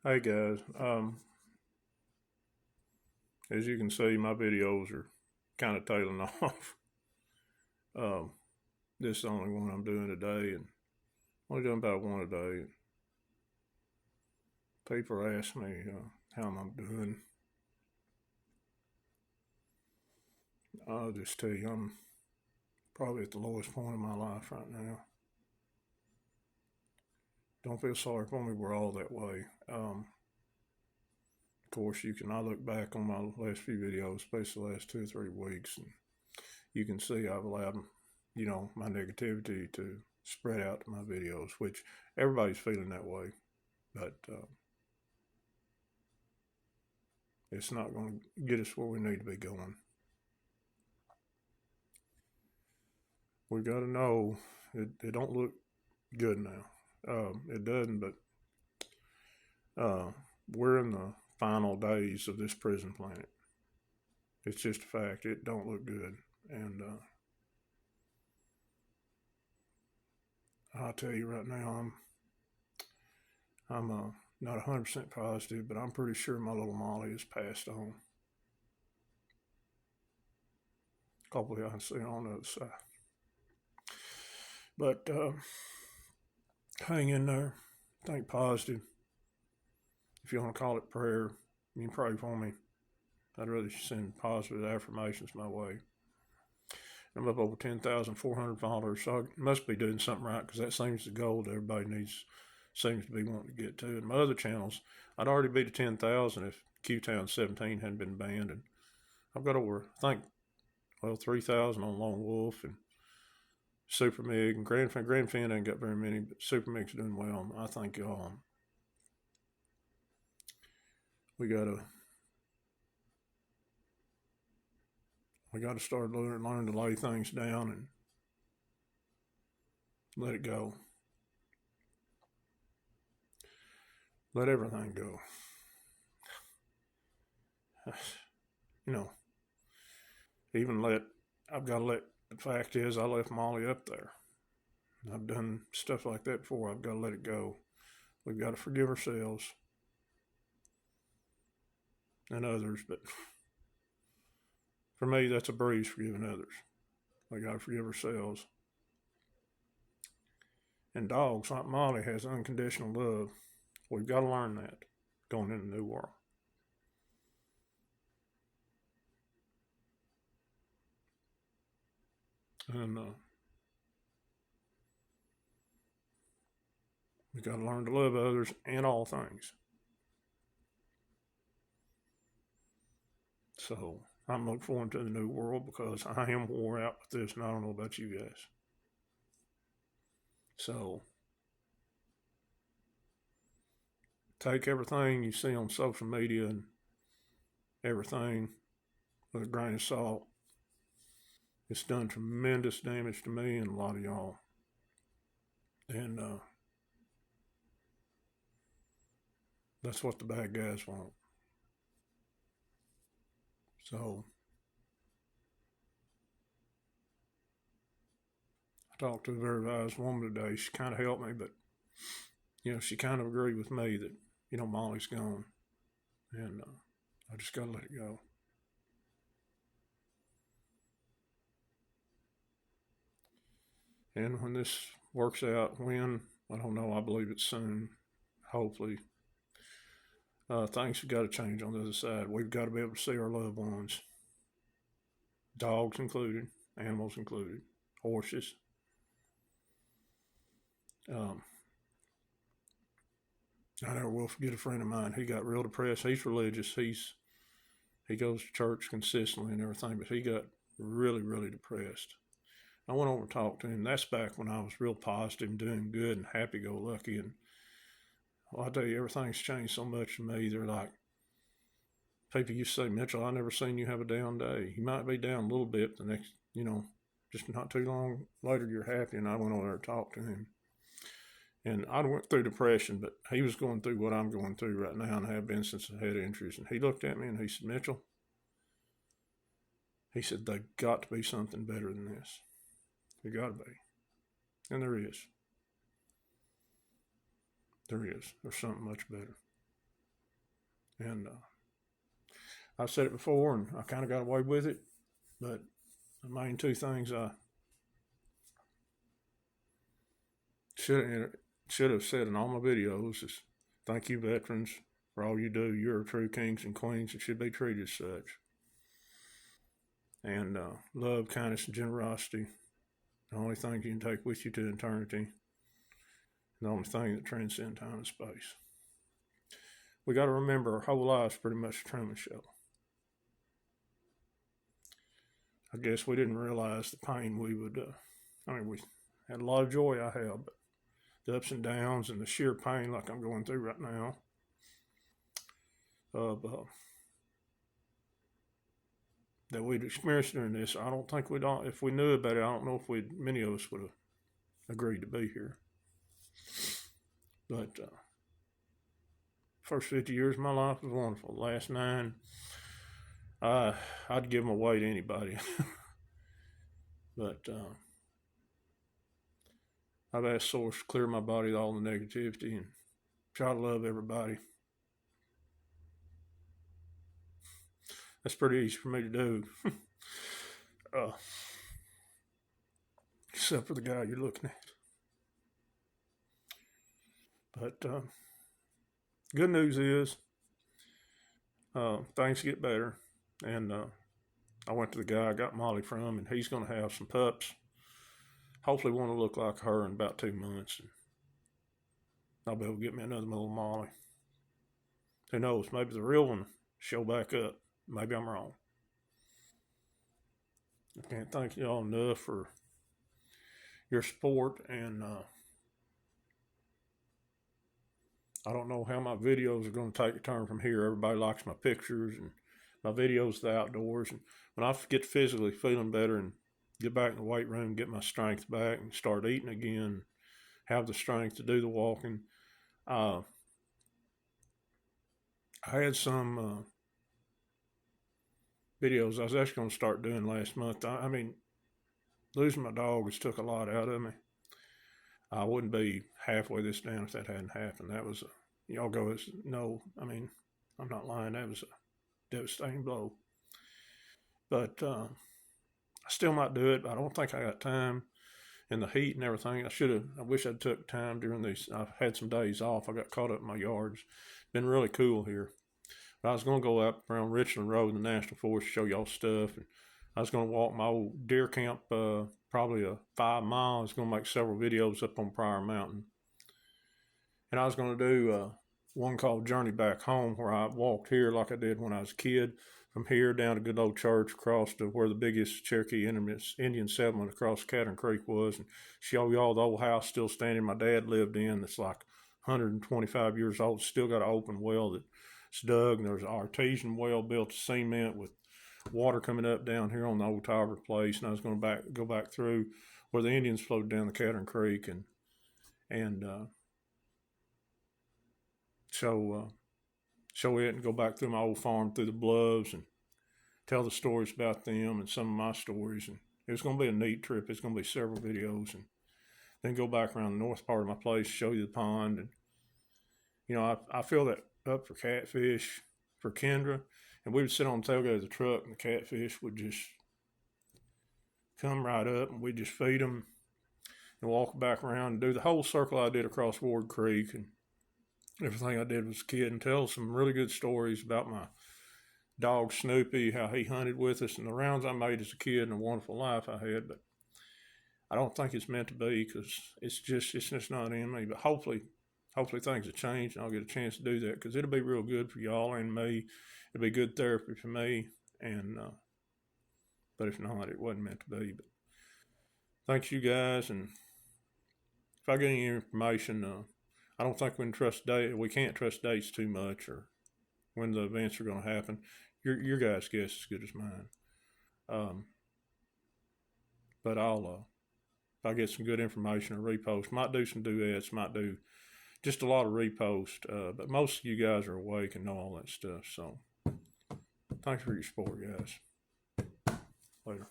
Hey guys, as you can see, my videos are kind of tailing off. Um, this is the only one I'm doing today, and I'm only doing about one a day. People ask me how I'm doing. I'll just tell you, I'm probably at the lowest point in my life right now. Don't feel sorry for me. We're all that way. Of course, I look back on my last few videos, especially the last 2 or 3 weeks, and you can see I've allowed, my negativity to spread out to my videos, which everybody's feeling that way. But it's not going to get us where we need to be going. We got to know it don't look good now. It doesn't, but uh, we're in the final days of this prison planet. It's just a fact. It don't look good, and I'll tell you right now, I'm not 100% positive, but I'm pretty sure my little Molly has passed on. Hopefully, I can see her on the other side. But hang in there. Think positive. If you want to call it prayer, you can pray for me. I'd rather send positive affirmations my way. I'm up over 10,400 followers, so I must be doing something right because that seems the goal that everybody seems to be wanting to get to. And my other channels, I'd already be to 10,000 if Q Town 17 hadn't been banned. And I've got over, I think, 3,000 on Lone Wolf and Super Mig and Grandfin ain't got very many, but Super Mig's doing well. I think we gotta start learn to lay things down and let it go. Let everything go. You know, even let I've got to let the fact is I left Molly up there. I've done stuff like that before. I've got to let it go. We've got to forgive ourselves and others, but for me, that's a breeze forgiving others. We got to forgive ourselves. And dogs like Molly has unconditional love. We've got to learn that going into the new world. And we've got to learn to love others in all things. So I'm looking forward to the new world because I am wore out with this, and I don't know about you guys. So take everything you see on social media and everything with a grain of salt. It's done tremendous damage to me and a lot of y'all. And that's what the bad guys want. So I talked to a very wise woman today. She kind of helped me, but she kind of agreed with me that Molly's gone, and I just got to let it go. And when this works out, when I don't know, I believe it's soon. Hopefully, things have got to change on the other side. We've got to be able to see our loved ones, dogs included, animals included, horses. Um, I never will forget a friend of mine. He got real depressed. He's religious. He goes to church consistently and everything, but he got really, really depressed. I went over and talked to him. That's back when I was real positive, doing good, and happy-go-lucky. And well, I tell you, everything's changed so much to me. They're like, people used to say, Mitchell, I never seen you have a down day. You might be down a little bit the next, just not too long later, you're happy. And I went over there and talked to him. And I went through depression, but he was going through what I'm going through right now and have been since I had injuries. And he looked at me and he said, Mitchell, he said, they got to be something better than this. There got to be. And there is. There is. There's something much better. And I've said it before, and I kind of got away with it. But the main two things I should have said in all my videos is thank you, veterans, for all you do. You're true kings and queens and should be treated as such. And love, kindness, and generosity, the only thing you can take with you to eternity, the only thing that transcends time and space. We got to remember our whole lives pretty much a Truman Show. I guess we didn't realize the pain we would, we had a lot of joy, I have, but the ups and downs and the sheer pain like I'm going through right now of that we'd experienced during this, I don't think if we knew about it, I don't know if many of us would have agreed to be here. But first 50 years of my life was wonderful. The last 9, I'd give them away to anybody. But I've asked Source to clear my body of all the negativity and try to love everybody. That's pretty easy for me to do. Except for the guy you're looking at. But good news is things get better. And I went to the guy I got Molly from, and he's going to have some pups. Hopefully want to look like her in about 2 months. And I'll be able to get me another little Molly. Who knows? Maybe the real one show back up. Maybe I'm wrong. I can't thank y'all enough for your support, and I don't know how my videos are going to take a turn from here. Everybody likes my pictures and my videos of the outdoors, and when I get physically feeling better and get back in the weight room, get my strength back and start eating again, have the strength to do the walking. I had some videos I was actually going to start doing last month. I mean, losing my dog has took a lot out of me. I wouldn't be halfway this down if that hadn't happened. That was, y'all go, no, I mean, I'm not lying. That was a devastating blow. But I still might do it. I don't think I got time in the heat and everything. I wish I'd took time during these. I've had some days off. I got caught up in my yards. It's been really cool here. But I was going to go up around Richland Road in the National Forest, show y'all stuff. And I was going to walk my old deer camp, probably a 5 mile. I was going to make several videos up on Pryor Mountain. And I was going to do one called Journey Back Home, where I walked here like I did when I was a kid, from here down to good old church, across to where the biggest Cherokee Indian settlement across Catherine Creek was, and show y'all the old house still standing my dad lived in that's like 125 years old. Still got an open well that's dug, and there's an artesian well built of cement with water coming up down here on the old Tiber place. And I was going to go back through where the Indians flowed down the Catherine Creek and show it and go back through my old farm through the bluffs and tell the stories about them and some of my stories. And it was going to be a neat trip. It's going to be several videos, and then go back around the north part of my place, show you the pond. And, you know, I fill that up for catfish for Kendra, and we would sit on the tailgate of the truck, and the catfish would just come right up, and we'd just feed them and walk back around and do the whole circle I did across Ward Creek and everything I did was a kid, and tell some really good stories about my dog Snoopy, how he hunted with us, and the rounds I made as a kid and the wonderful life I had. But I don't think it's meant to be, because it's just not in me. But hopefully things will change and I'll get a chance to do that, because it'll be real good for y'all and me. It'll be good therapy for me. And but if not, it wasn't meant to be. But thanks you guys, and if I get any information, I don't think we can't trust dates too much, or when the events are going to happen. Your guys' guess is as good as mine. But if I get some good information or repost, might do some duets, might do just a lot of repost. But most of you guys are awake and know all that stuff. So thanks for your support, guys. Later.